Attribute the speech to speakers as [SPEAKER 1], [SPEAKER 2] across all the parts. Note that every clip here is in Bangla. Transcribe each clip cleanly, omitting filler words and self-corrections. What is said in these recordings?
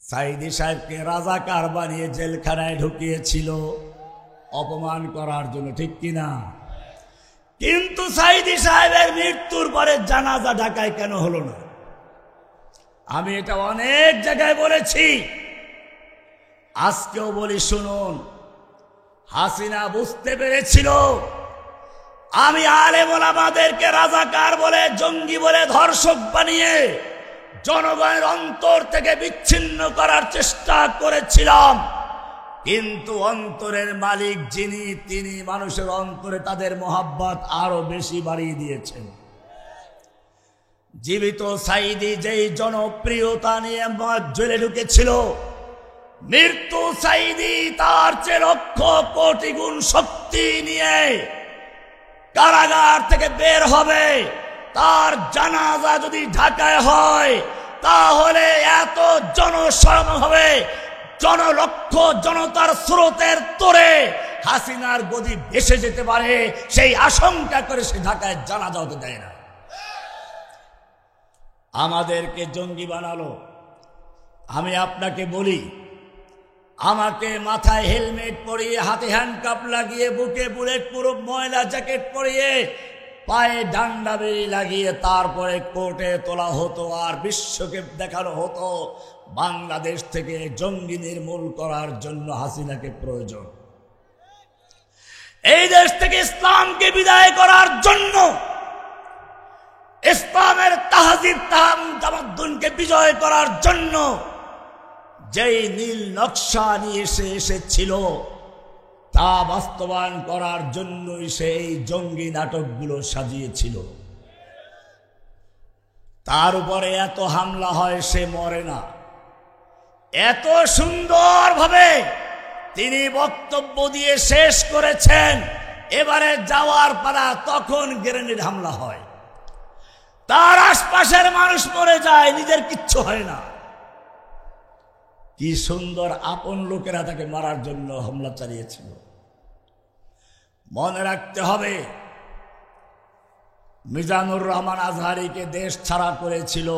[SPEAKER 1] সাইদি সাহেবকে রাজাকার বানিয়ে জেলখানায় ঢুকিয়েছিল অপমান করার জন্য, ঠিক কিনা? কিন্তু সাইদি সাহেবের মৃত্যুর পরে জানাজা ঢাকায় কেন হলো না? আমি এটা অনেক জায়গায় বলেছি, আজকেও বলি, শুনুন। হাসিনা বুঝতে পেরেছিল আমি আলেম ওলামাদেরকে রাজাকার বলে, জঙ্গি বলে, ধর্ষক বানিয়ে জনগণের অন্তর থেকে বিচ্ছিন্ন করার চেষ্টা করেছিলাম, কিন্তু অন্তরের মালিক যিনি, তিনি মানুষের অন্তরে তাদের মোহাব্বত আরো বেশি বাড়িয়ে দিয়েছেন। জীবিত সাইদি যেই জনপ্রিয়তা নিয়ে জেলে ঢুকেছিল, মৃত্যু সাইদি তার চেয়ে লক্ষ কোটি গুণ শক্তি নিয়ে কারাগার থেকে বের হবে। তার জানাজা যদি ঢাকায় হয়, তাহলে এত জনসমাগম হবে, জনলক্ষ জনতার স্রোতের তোরে হাসিনার গদি ভেসে যেতে পারে, সেই আশঙ্কা করে সে ঢাকায় জানাজা হতে দেয় না। আমাদেরকে জঙ্গি বানালো। আমি আপনাকে বলি, আমাকে মাথায় হেলমেট পরিয়ে, হাতে হ্যান্ডকাপ লাগিয়ে, বুকে বুলেট প্রুফ ময়লা জ্যাকেট পরিয়ে, পায়ে ডান্ডা বেরি লাগিয়ে তারপরে কোর্টে তোলা হতো, আর বিশ্বকে দেখানো হতো বাংলাদেশ থেকে জঙ্গি নির্মূল করার জন্য হাসিনাকে প্রয়োজন, এই দেশ থেকে ইসলামকে বিদায় করার জন্য, ইসলামের তাহজিব তামাদ্দুনকে বিজয় করার জন্য যেই নীল নকশা নিয়ে এসেছিল, তা বাস্তবায়ন করার জন্যই সেই জঙ্গি নাটকগুলো সাজিয়েছিল। তার উপরে এত হামলা হয়, সে মরে না। এত সুন্দরভাবে তিনি বক্তব্য দিয়ে শেষ করেছেন, এবারে যাওয়ার পালা, তখন গ্রেনেড হামলা হয়, তার আশপাশের মানুষ মরে যায়, নিজের কিচ্ছু হয় না। কি সুন্দর আপন লোকেরা তাকে মারার জন্য হামলা চালিয়েছিল। মনে রাখতে হবে, মিজানুর রহমান আজহারিকে দেশ ছাড়া করেছিল,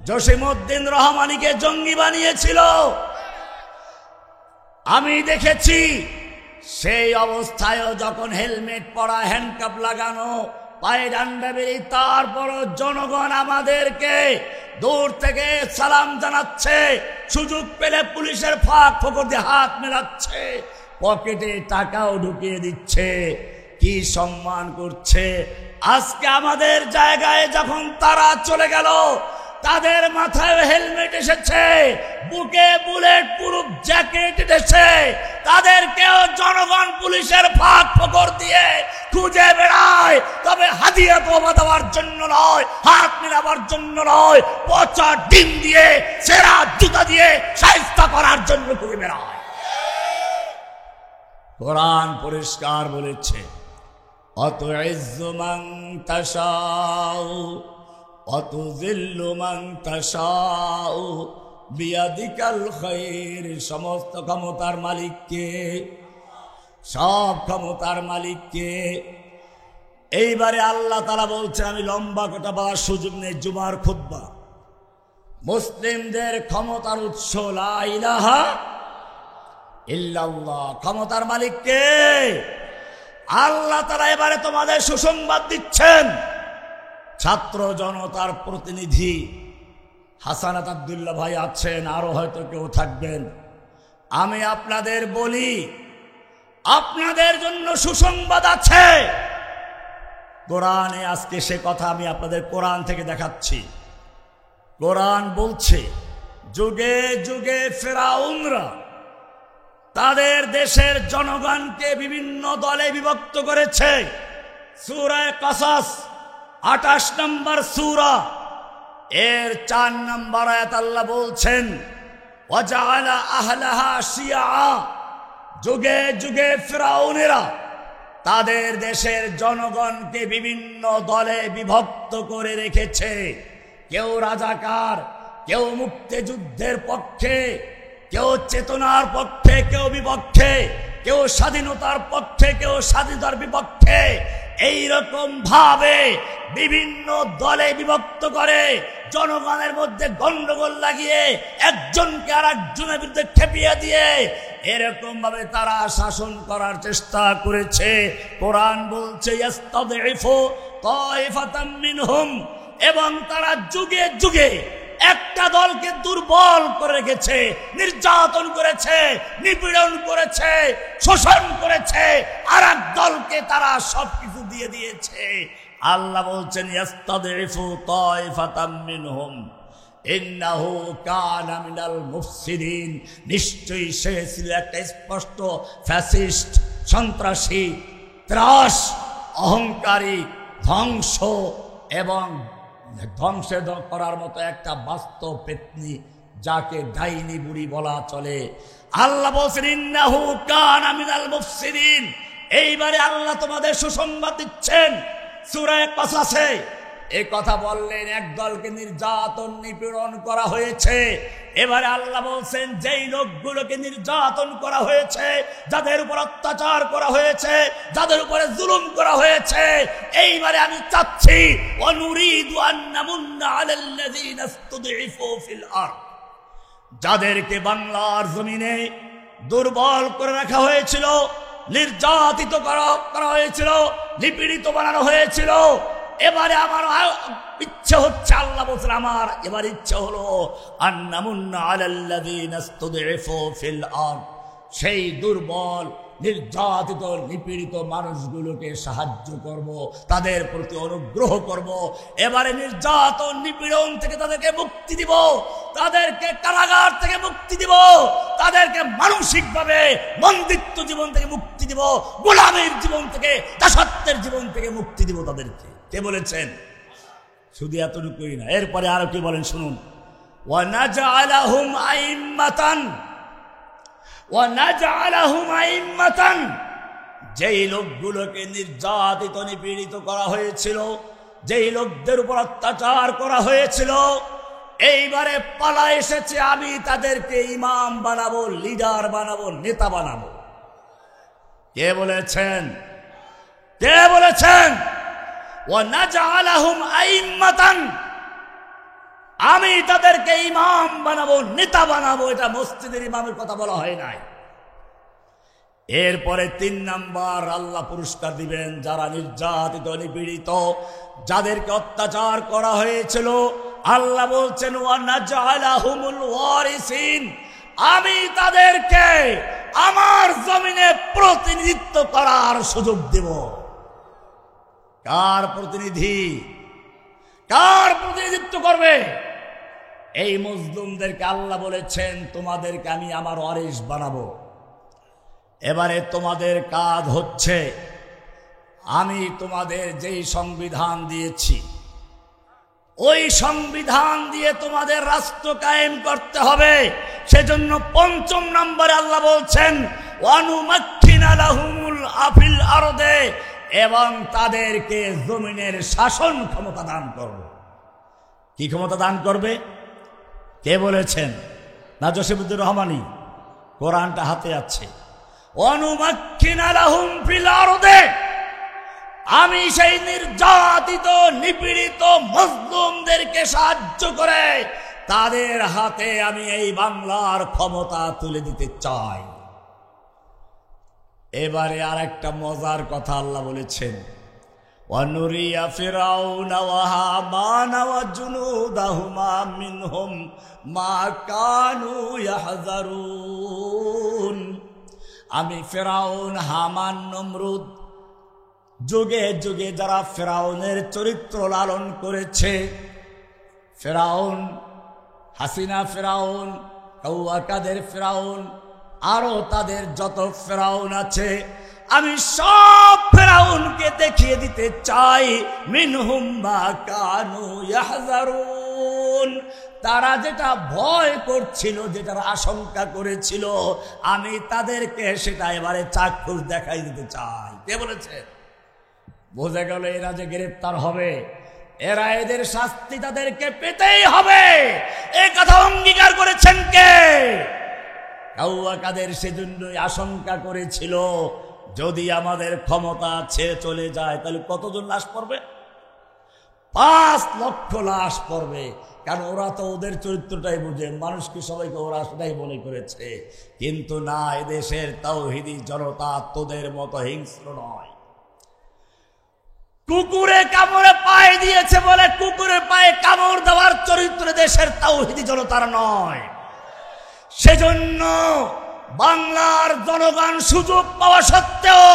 [SPEAKER 1] জসিমউদ্দিন রহমানীকে জঙ্গি বানিয়েছিল। আমি দেখেছি সেই অবস্থায়ও যখন হেলমেট পরা, হ্যান্ডকাপ লাগানো, পায়ে ডান্ডা বেরি, তারপরও জনগণ আমাদেরকে দূর থেকে সালাম জানাচ্ছে, সুযোগ পেলে পুলিশের ফাঁক ফোকর দিয়ে হাত মেলাচ্ছে, পকেটে টাকাও ঢুকিয়ে দিচ্ছে, কি সম্মান করছে। আজকে আমাদের জায়গায় যখন তারা চলে গেল, তাদের মাথায় হেলমেট এসেছে, বুকে বুলেট প্রুফ জ্যাকেট এসেছে, তাদেরকেও জনগণ পুলিশের ফাঁক ফোকর দিয়ে খুঁজে বেড়ায়। তবে হাদিয়া তোবা দেওয়ার জন্য নয়, হাত মেলাবার জন্য নয়, পচা ডিম দিয়ে, সেরা জুতা দিয়ে শায়েস্তা করার জন্য খুঁজে বেড়ায়। কোরআন পরিষ্কার বলেছে, অতুইজ্জু মান তাশাউ অতুযিল্লু মান তাশাউ বিয়াদিকাল খায়র। সমস্ত ক্ষমতার মালিককে, সব ক্ষমতার মালিককে। এইবারে আল্লাহ তাআলা বলছেন, আমি লম্বা কথা বলার সুযোগ নেই, জুমার খুতবা, মুসলিমদের ক্ষমতার উৎস লা ইলাহা ইল্লাল্লাহ। ক্ষমতার মালিককে আল্লাহ তাআলা এবারে তোমাদের সুসংবাদ দিচ্ছেন। ছাত্র জনতার প্রতিনিধি হাসানাত আব্দুল্লাহ ভাই আছেন, আরো হয়তো কেউ থাকবেন। আমি আপনাদের বলি, আপনাদের জন্য সুসংবাদ আছে। কোরআনে আজকে সে কথা আমি আপনাদের কোরআন থেকে দেখাচ্ছি। কোরআন বলছে, যুগে যুগে ফেরাউনরা তাদের দেশের জনগণকে বিভিন্ন দলে বিভক্ত করেছে। সূরা কাসাস 28 নম্বর সূরা, এর 4 নম্বর আয়াত আল্লাহ বলছেন, ওয়াজআলা আহলাহা শিয়া। যুগে যুগে ফেরাউনেরা তাদের দেশের জনগণকে বিভিন্ন দলে বিভক্ত করে রেখেছে। কেউ রাজাকার, কেউ মুক্তিযুদ্ধের পক্ষে, কেউ চেতনার পক্ষে, কেউ বিপক্ষে, কেউ স্বাধীনতার পক্ষে, কেউ স্বাধীনতার বিপক্ষে, এইরকম ভাবে বিভিন্ন দলে বিভক্ত করে জনগণের মধ্যে গন্ডগোল লাগিয়ে একজনকে আর একজনের বিরুদ্ধে খেপিয়ে দিয়ে এরকম ভাবে তারা শাসন করার চেষ্টা করেছে। কোরআন বলছে ইস্তাদঈফু তায়ফাতাম মিনহুম, এবং তারা যুগে যুগে একটা দলকে দুর্বল করে রেখেছে, নির্যাতন করেছে, নিপীড়ন করেছে, শোষণ করেছে, আর এক দলকে তারা সবকিছু দিয়ে দিয়েছে। আল্লাহ বলছেন ইস্তাদঈফু তায়ফাতাম মিনহুম ইন্নাহু কানা মিনাল মুফসিদিন, নিশ্চয়ই সে ছিল একটা স্পষ্ট ফ্যাসিস্ট, সন্ত্রাসী, ত্রাস, অহংকারী, ধ্বংস এবং ধ্বংস করার মতো একটা বাস্তব পেতনি, যাকে ডাইনি বুড়ি বলা চলে। আল্লাহ বলছেন ইন্নাহু কানা মিনাল মুফসিদিন। এইবারে আল্লাহ তোমাদের সুসংবাদ দিচ্ছেন। সূরা কাসাসে এই কথা বললেন, এক দলকে নির্যাতন নিপীড়ন করা হয়েছে। এবারে আল্লাহ বলছেন যেই লোকগুলোকে নির্যাতন করা হয়েছে, যাদের উপর অত্যাচার করা হয়েছে, যাদের উপরে জুলুম করা হয়েছে, এইবারে আমি চাচ্ছি অনুরিদু আন নামুন্না আলাল্লাযীনা ইসতুদঈফু ফিল আরদ, যাদেরকে বাংলার জমিনে দুর্বল করে রাখা হয়েছিল, নির্যাতিত করা হয়েছিল, নিপীড়িত বানানো হয়েছিল, এবারে আমার ইচ্ছে হচ্ছে, আল্লাহ বলছেন আমার এবার ইচ্ছে হলো আন্নামুন্না আলাল্লাযীনা ইসতুদঈফু ফিল আরদ, সেই দুর্বল, নির্যাতিত, নিপীড়িত মানুষগুলোকে সাহায্য করব, তাদের প্রতি অনুগ্রহ করব। এবারে নির্যাতন নিপীড়ন থেকে তাদেরকে মুক্তি দিব, তাদেরকে কারাগার থেকে মুক্তি দিব, তাদেরকে মানসিকভাবে বন্দিত্ব জীবন থেকে মুক্তি দিব, গোলামের জীবন থেকে, দাসত্বের জীবন থেকে মুক্তি দিব তাদেরকে। কে বলেছেন? শুধু এতটুকুই না, এরপরে আরো কি বলেন শুনুন। ওয়া নাজআলাহুম আইম্মাতান, ওয়া নাজআলাহুম আইম্মাতান, যেই লোকগুলোকে নির্যাতিত নিপীড়িত করা হয়েছিল, যেই লোকদের উপর অত্যাচার করা হয়েছিল, এইবারে পালা এসেছে, আমি তাদেরকে ইমাম বানাবো, লিডার বানাবো, নেতা বানাবো। কে বলেছেন? কে বলেছেন? ওয়া নাজআলাহুম আইম্মাতান, আমি তাদেরকে ইমাম বানাবো, নেতা বানাবো। এটা মসজিদের ইমামের কথা বলা হয় নাই। এরপরে 3 নাম্বার আল্লাহ পুরস্কার দিবেন যারা নির্যাতিত নিপীড়িত, যাদেরকে অত্যাচার করা হয়েছিল। আল্লাহ বলছেন ওয়া নাজআলাহুমুল ওয়ারিসিন, আমি তাদেরকে আমার জমিনে প্রতিনিধিত্ব করার সুযোগ দেব। কার প্রতিনিধি? কার প্রতিনিধিত্ব করবে? এই মজলুমদেরকে আল্লাহ বলেছেন তোমাদেরকে আমি আমার ওয়ারিস বানাবো। এবারে তোমাদের কাজ হচ্ছে, আমি তোমাদের যেই সংবিধান দিয়েছি, ওই সংবিধান দিয়ে তোমাদের রাষ্ট্র কায়েম করতে হবে। সেজন্য 5 নম্বরে আল্লাহ বলছেন ওয়ানুমাক্কিনা লাহুমুল আফিল আরদে, এবং তাদেরকে জমিনের শাসন ক্ষমতা দান করব। কি ক্ষমতা দান করবে? কে বলেছেন? না জসিমুদ্দুর রহমানি? কোরআনটা হাতে আছে। অনুমাক্কিনা লাহুম ফিল আরদে, আমি সেই নির্যাতিত নিপীড়িত মজলুমদেরকে সাহায্য করে তাদের হাতে আমি এই বাংলার ক্ষমতা তুলে দিতে চাই। এবারে আর একটা মজার কথা আল্লাহ বলেছেন, ওয়ানুরিয়া ফিরাউনা ওয়া হামানা ওয়া জুনুদাহুমা মিনহুম মা কানু ইয়াহযারুন, আমি ফিরাউন, হামান, নমরুদ, যুগে যুগে যারা ফিরাউনের চরিত্র লালন করেছে, ফিরাউন, হাসিনা ফিরাউন, কৌয়াকাদের ফিরাউন, আরো তাদের যত ফিরাউন আছে, আমি সব ফিরাউনকে দেখিয়ে দিতে চাই মিনহুম মা কানু ইয়াহযারুন, তারা যেটা ভয় করছিল, যেটার আশঙ্কা করেছিল, আমি তাদেরকে সেটা এবারে চাক্ষুষ দেখাই দিতে চাই। কে বলেছে? বোঝা গেল এরা যে গ্রেফতার হবে, এরা এদের শাস্তি তাদেরকে পেতেই হবে, এই কথা অঙ্গীকার করেছেন কে? কাউয়াকাদের সেজন্যই আশঙ্কা করেছিল যদি আমাদের ক্ষমতা ছেড়ে চলে যায় তাহলে কতজন লাশ পড়বে? 5 লক্ষ লাশ পড়বে। কারণ ওরা তো ওদের চরিত্রটাই বুঝে, মানুষকে সবাইকে ওরা সেটাই মনে করেছে। কিন্তু না, এদেশের তাওহীদি জনতা তোদের মতো হিংস্র নয়। কুকুরে কামড়ে পায়ে দিয়েছে বলে কুকুরের পায়ে কামড় দেওয়ার চরিত্র দেশের তাওহীদি জনতার নয়। সেজন্য বাংলার জনগণ সুযোগ পাওয়া সত্ত্বেও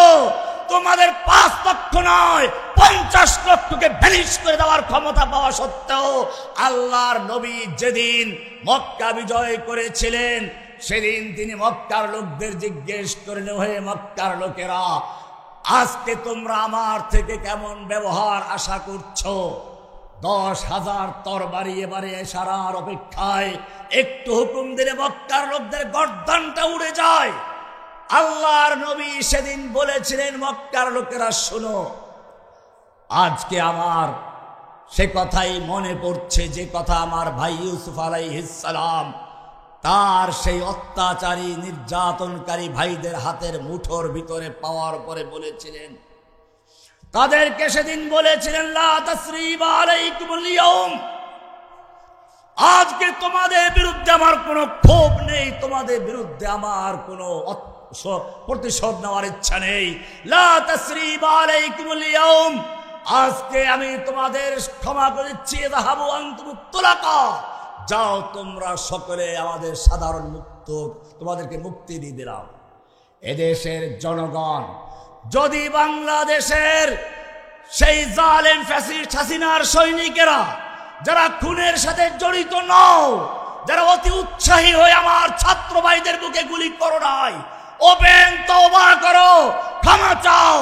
[SPEAKER 1] তোমাদের 5 লক্ষ নয় 50 লক্ষকে ভ্যানিশ করে দেওয়ার ক্ষমতা পাওয়া সত্ত্বেও আল্লাহর নবী যেদিন মক্কা বিজয় করেছিলেন সেদিন তিনি মক্কার লোকদের জিজ্ঞেস করেন, হে মক্কার লোকেরা, আজকে তোমরা আমার থেকে কেমন ব্যবহার আশা করছো? 10,000 তরবারি এবারে সারার অপেক্ষায় একটু হুকুম দিলে মক্কার লোকদের গর্দানটা উড়ে যায়। আল্লাহর নবী সেদিন বলেছিলেন, মক্কার লোকেরা শোনো, আজকে আমার সে কথাই মনে পড়ছে যে কথা আমার ভাই ইউসুফ আলাইহিস সালাম তার সেই অত্যাচারী নির্যাতনকারী ভাইদের হাতের মুঠোর ভিতরে পাওয়ার পরে বলেছিলেন। তাদেরকে সেদিন বলেছিলেন, লা তাসরিবা আলাইকুমুল ইয়াউম, আজকে তোমাদের বিরুদ্ধে আমার কোনো ক্ষোভ নেই, তোমাদের বিরুদ্ধে আমার কোনো প্রতিশোধ নেওয়ার ইচ্ছা নেই। লা তাসরিবা আলাইকুমুল ইয়াউম, আজকে আমি তোমাদের ক্ষমা করে দিচ্ছি। যাহাবু আনতুমুত তুলাকা, যাও তোমরা সকলে আমাদের সাধারণ মুক্ত, তোমাদেরকে মুক্তি দিয়ে দিলাম। এদেশের জনগণ যদি বাংলাদেশের সেই জালেম ফ্যাসিস্ট হাসিনার সৈনিকেরা যারা খুনের সাথে জড়িত নও, যারা অতি উৎসাহী হয়ে আমার ছাত্র ভাইদের বুকে গুলি করো নাই, ওপেন তওবা করো, ক্ষমা চাও।